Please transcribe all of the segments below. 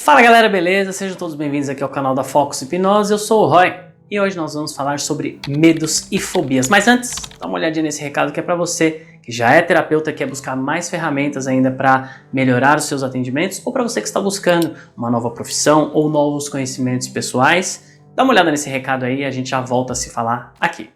Fala galera, beleza? Sejam todos bem-vindos aqui ao canal da Focus Hipnose, eu sou o Roy e hoje nós vamos falar sobre medos e fobias. Mas antes, dá uma olhadinha nesse recado que é para você que já é terapeuta e quer buscar mais ferramentas ainda para melhorar os seus atendimentos, ou para você que está buscando uma nova profissão ou novos conhecimentos pessoais. Dá uma olhada nesse recado aí e a gente já volta a se falar aqui.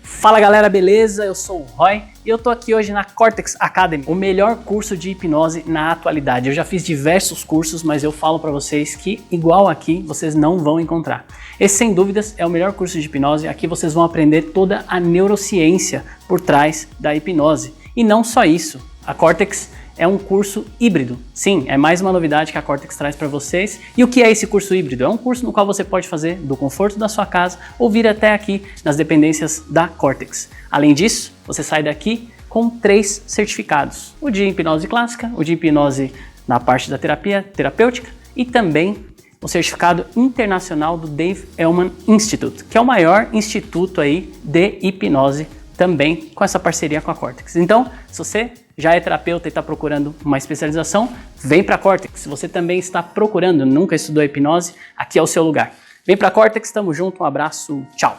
Fala galera, beleza? Eu sou o Roy e eu tô aqui hoje na Cortex Academy, o melhor curso de hipnose na atualidade. Eu já fiz diversos cursos, mas eu falo pra vocês que igual aqui vocês não vão encontrar. Esse sem dúvidas é o melhor curso de hipnose. Aqui vocês vão aprender toda a neurociência por trás da hipnose. E não só isso, a Cortex é um curso híbrido. Sim, é mais uma novidade que a Cortex traz para vocês. E o que é esse curso híbrido? É um curso no qual você pode fazer do conforto da sua casa ou vir até aqui nas dependências da Cortex. Além disso, você sai daqui com 3 certificados. O de hipnose clássica, o de hipnose na parte da terapia terapêutica e também o certificado internacional do Dave Elman Institute, que é o maior instituto aí de hipnose também com essa parceria com a Cortex. Então, se você já é terapeuta e está procurando uma especialização, vem para a Cortex. Se você também está procurando, nunca estudou hipnose, aqui é o seu lugar. Vem para a Cortex, tamo junto, um abraço, tchau!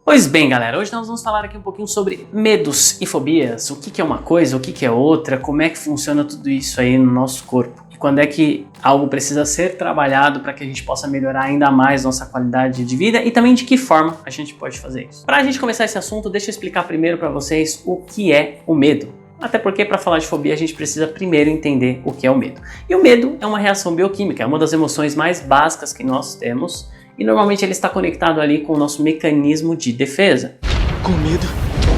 Pois bem, galera, hoje nós vamos falar aqui um pouquinho sobre medos e fobias, o que é uma coisa, o que é outra, como é que funciona tudo isso aí no nosso corpo. E quando é que algo precisa ser trabalhado para que a gente possa melhorar ainda mais nossa qualidade de vida e também de que forma a gente pode fazer isso. Para a gente começar esse assunto, deixa eu explicar primeiro para vocês o que é o medo. Até porque para falar de fobia a gente precisa primeiro entender o que é o medo. E o medo é uma reação bioquímica, é uma das emoções mais básicas que nós temos e normalmente ele está conectado ali com o nosso mecanismo de defesa. Com medo,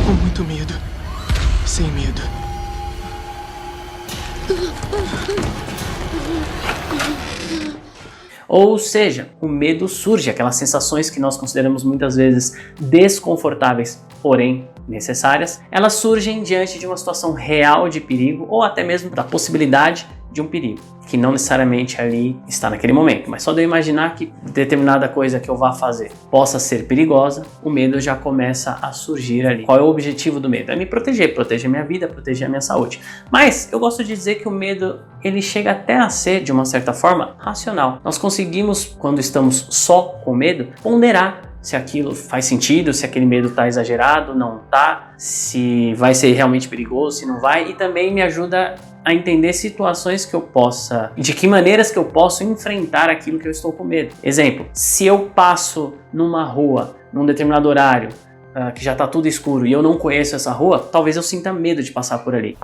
com muito medo, sem medo. Ou seja, o medo surge, aquelas sensações que nós consideramos muitas vezes desconfortáveis, porém necessárias, elas surgem diante de uma situação real de perigo ou até mesmo da possibilidade de um perigo, que não necessariamente ali está naquele momento, mas só de eu imaginar que determinada coisa que eu vá fazer possa ser perigosa, o medo já começa a surgir ali. Qual é o objetivo do medo? É me proteger minha vida, proteger a minha saúde. Mas eu gosto de dizer que o medo, ele chega até a ser, de uma certa forma, racional. Nós conseguimos, quando estamos só com medo, ponderar se aquilo faz sentido, se aquele medo está exagerado, não está, se vai ser realmente perigoso, se não vai, e também me ajuda a entender situações que eu possa, de que maneiras que eu posso enfrentar aquilo que eu estou com medo. Exemplo, se eu passo numa rua, num determinado horário, que já está tudo escuro e eu não conheço essa rua, talvez eu sinta medo de passar por ali.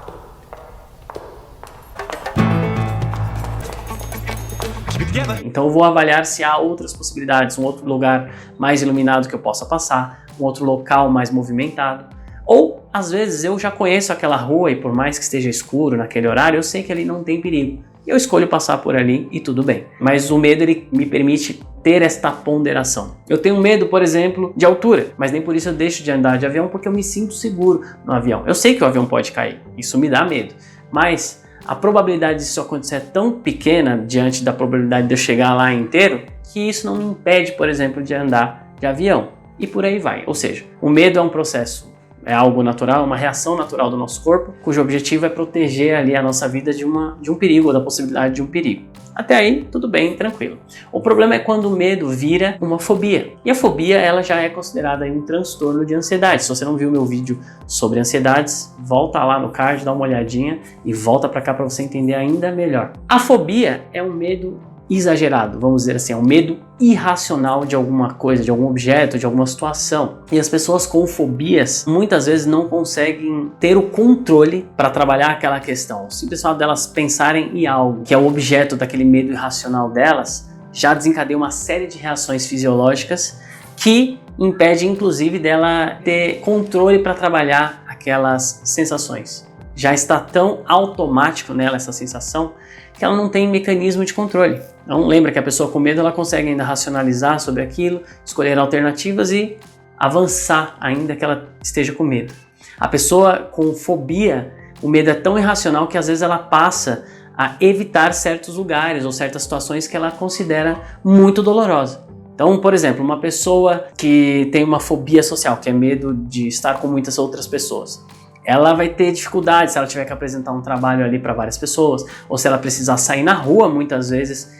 Então eu vou avaliar se há outras possibilidades, um outro lugar mais iluminado que eu possa passar, um outro local mais movimentado. Ou, às vezes, eu já conheço aquela rua e por mais que esteja escuro naquele horário, eu sei que ali não tem perigo. Eu escolho passar por ali e tudo bem. Mas o medo, ele me permite ter esta ponderação. Eu tenho medo, por exemplo, de altura, mas nem por isso eu deixo de andar de avião porque eu me sinto seguro no avião. Eu sei que o avião pode cair, isso me dá medo, mas a probabilidade disso acontecer é tão pequena diante da probabilidade de eu chegar lá inteiro que isso não me impede, por exemplo, de andar de avião. E por aí vai. Ou seja, o medo é um processo, é algo natural, uma reação natural do nosso corpo, cujo objetivo é proteger ali a nossa vida de um perigo, ou da possibilidade de um perigo. Até aí, tudo bem, tranquilo. O problema é quando o medo vira uma fobia. E a fobia, ela já é considerada aí um transtorno de ansiedade. Se você não viu meu vídeo sobre ansiedades, volta lá no card, dá uma olhadinha e volta para cá para você entender ainda melhor. A fobia é um medo exagerado, vamos dizer assim, é um medo irracional de alguma coisa, de algum objeto, de alguma situação. E as pessoas com fobias muitas vezes não conseguem ter o controle para trabalhar aquela questão. O simples fato delas pensarem em algo que é o objeto daquele medo irracional delas já desencadeia uma série de reações fisiológicas que impede inclusive dela ter controle para trabalhar aquelas sensações. Já está tão automático nela essa sensação que ela não tem mecanismo de controle. Então lembra que a pessoa com medo ela consegue ainda racionalizar sobre aquilo, escolher alternativas e avançar ainda que ela esteja com medo. A pessoa com fobia, o medo é tão irracional que às vezes ela passa a evitar certos lugares ou certas situações que ela considera muito dolorosa. Então, por exemplo, uma pessoa que tem uma fobia social, que é medo de estar com muitas outras pessoas, ela vai ter dificuldade se ela tiver que apresentar um trabalho ali para várias pessoas, ou se ela precisar sair na rua muitas vezes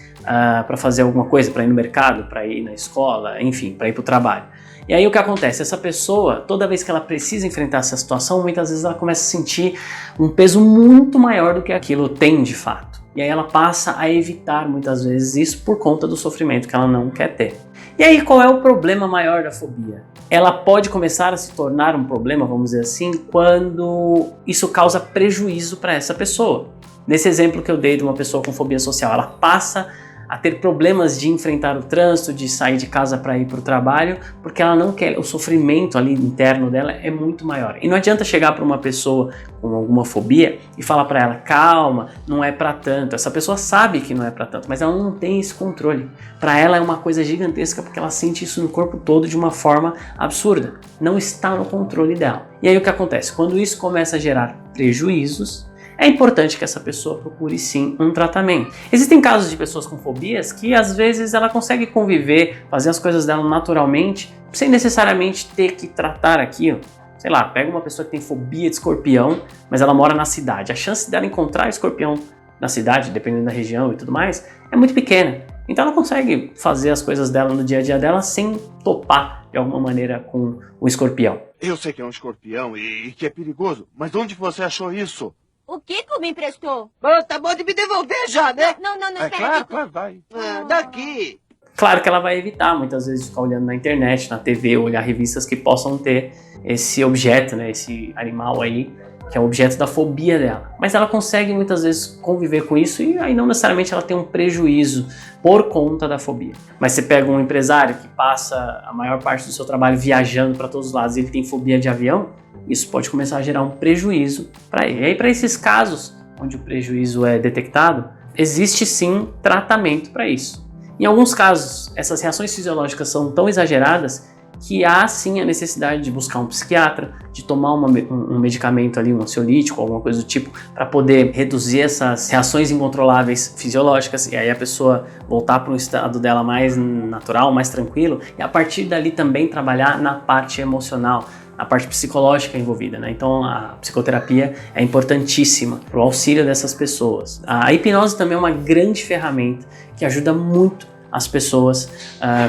para fazer alguma coisa, para ir no mercado, para ir na escola, enfim, para ir para o trabalho. E aí o que acontece? Essa pessoa, toda vez que ela precisa enfrentar essa situação, muitas vezes ela começa a sentir um peso muito maior do que aquilo tem de fato. E aí ela passa a evitar muitas vezes isso por conta do sofrimento que ela não quer ter. E aí qual é o problema maior da fobia? Ela pode começar a se tornar um problema, vamos dizer assim, quando isso causa prejuízo para essa pessoa. Nesse exemplo que eu dei de uma pessoa com fobia social, ela passa a ter problemas de enfrentar o trânsito, de sair de casa para ir para o trabalho, porque ela não quer, o sofrimento ali interno dela é muito maior. E não adianta chegar para uma pessoa com alguma fobia e falar para ela, calma, não é para tanto. Essa pessoa sabe que não é para tanto, mas ela não tem esse controle. Para ela é uma coisa gigantesca porque ela sente isso no corpo todo de uma forma absurda. Não está no controle dela. E aí o que acontece? Quando isso começa a gerar prejuízos, é importante que essa pessoa procure sim um tratamento. Existem casos de pessoas com fobias que às vezes ela consegue conviver, fazer as coisas dela naturalmente, sem necessariamente ter que tratar aquilo. Sei lá, pega uma pessoa que tem fobia de escorpião, mas ela mora na cidade. A chance dela encontrar escorpião na cidade, dependendo da região e tudo mais, é muito pequena. Então ela consegue fazer as coisas dela no dia a dia dela sem topar de alguma maneira com o escorpião. Eu sei que é um escorpião e que é perigoso, mas onde você achou isso? O Kiko me emprestou. Tá bom de me devolver já, né? Não, É espera. claro, vai. Daqui. Claro que ela vai evitar muitas vezes ficar olhando na internet, na TV, olhar revistas que possam ter esse objeto, né, esse animal aí, que é o objeto da fobia dela. Mas ela consegue muitas vezes conviver com isso e aí não necessariamente ela tem um prejuízo por conta da fobia. Mas você pega um empresário que passa a maior parte do seu trabalho viajando para todos os lados e ele tem fobia de avião, isso pode começar a gerar um prejuízo para ele. E aí para esses casos onde o prejuízo é detectado, existe sim tratamento para isso. Em alguns casos, essas reações fisiológicas são tão exageradas que há sim a necessidade de buscar um psiquiatra, de tomar um medicamento ali, um ansiolítico, alguma coisa do tipo, para poder reduzir essas reações incontroláveis fisiológicas e aí a pessoa voltar para um estado dela mais natural, mais tranquilo, e a partir dali também trabalhar na parte emocional, a parte psicológica envolvida, né? Então a psicoterapia é importantíssima para o auxílio dessas pessoas. A hipnose também é uma grande ferramenta que ajuda muito as pessoas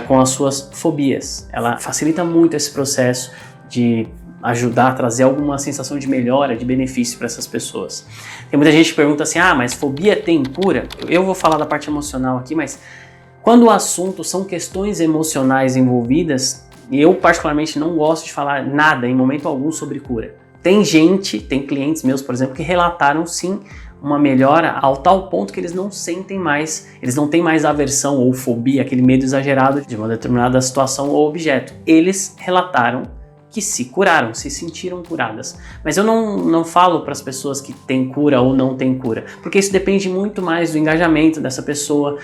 com as suas fobias. Ela facilita muito esse processo de ajudar a trazer alguma sensação de melhora, de benefício para essas pessoas. Tem muita gente que pergunta assim, mas fobia tem cura? Eu vou falar da parte emocional aqui, mas quando o assunto são questões emocionais envolvidas, eu particularmente não gosto de falar nada em momento algum sobre cura. Tem clientes meus, por exemplo, que relataram sim uma melhora ao tal ponto que eles não sentem mais, eles não têm mais aversão ou fobia, aquele medo exagerado de uma determinada situação ou objeto. Eles relataram que se curaram, se sentiram curadas. Mas eu não falo para as pessoas que tem cura ou não tem cura, porque isso depende muito mais do engajamento dessa pessoa,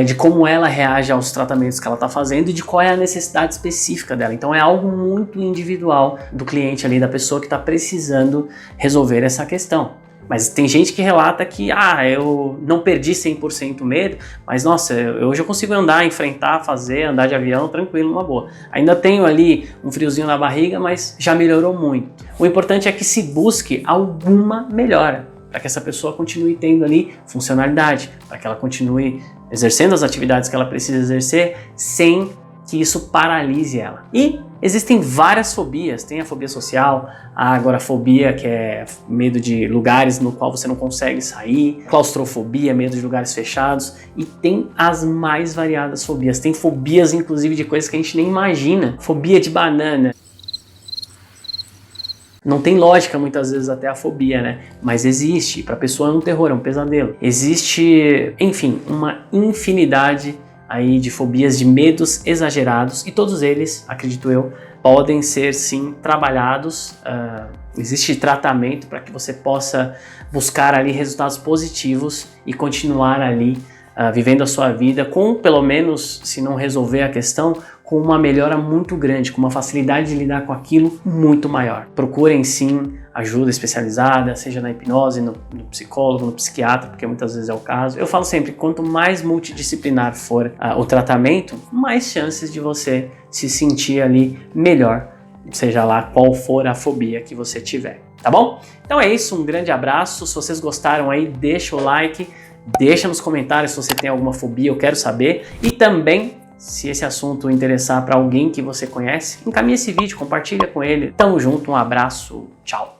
de como ela reage aos tratamentos que ela está fazendo e de qual é a necessidade específica dela. Então é algo muito individual do cliente ali, da pessoa que está precisando resolver essa questão. Mas tem gente que relata que, eu não perdi 100% o medo, mas nossa, hoje eu consigo andar, enfrentar, andar de avião tranquilo, numa boa. Ainda tenho ali um friozinho na barriga, mas já melhorou muito. O importante é que se busque alguma melhora, para que essa pessoa continue tendo ali funcionalidade, para que ela continue exercendo as atividades que ela precisa exercer sem que isso paralise ela. E existem várias fobias, tem a fobia social, a agorafobia, que é medo de lugares no qual você não consegue sair, claustrofobia, medo de lugares fechados, e tem as mais variadas fobias. Tem fobias, inclusive, de coisas que a gente nem imagina. Fobia de banana. Não tem lógica muitas vezes até a fobia, né? Mas existe, para a pessoa é um terror, é um pesadelo. Existe, enfim, uma infinidade aí de fobias, de medos exagerados, e todos eles, acredito eu, podem ser sim trabalhados. Existe tratamento para que você possa buscar ali resultados positivos e continuar ali vivendo a sua vida com, pelo menos, se não resolver a questão, com uma melhora muito grande, com uma facilidade de lidar com aquilo muito maior. Procurem sim ajuda especializada, seja na hipnose, no psicólogo, no psiquiatra, porque muitas vezes é o caso. Eu falo sempre, quanto mais multidisciplinar for o tratamento, mais chances de você se sentir ali melhor, seja lá qual for a fobia que você tiver, tá bom? Então é isso, um grande abraço. Se vocês gostaram aí, deixa o like, deixa nos comentários se você tem alguma fobia, eu quero saber. E também, se esse assunto interessar para alguém que você conhece, encaminhe esse vídeo, compartilha com ele. Tamo junto, um abraço, tchau!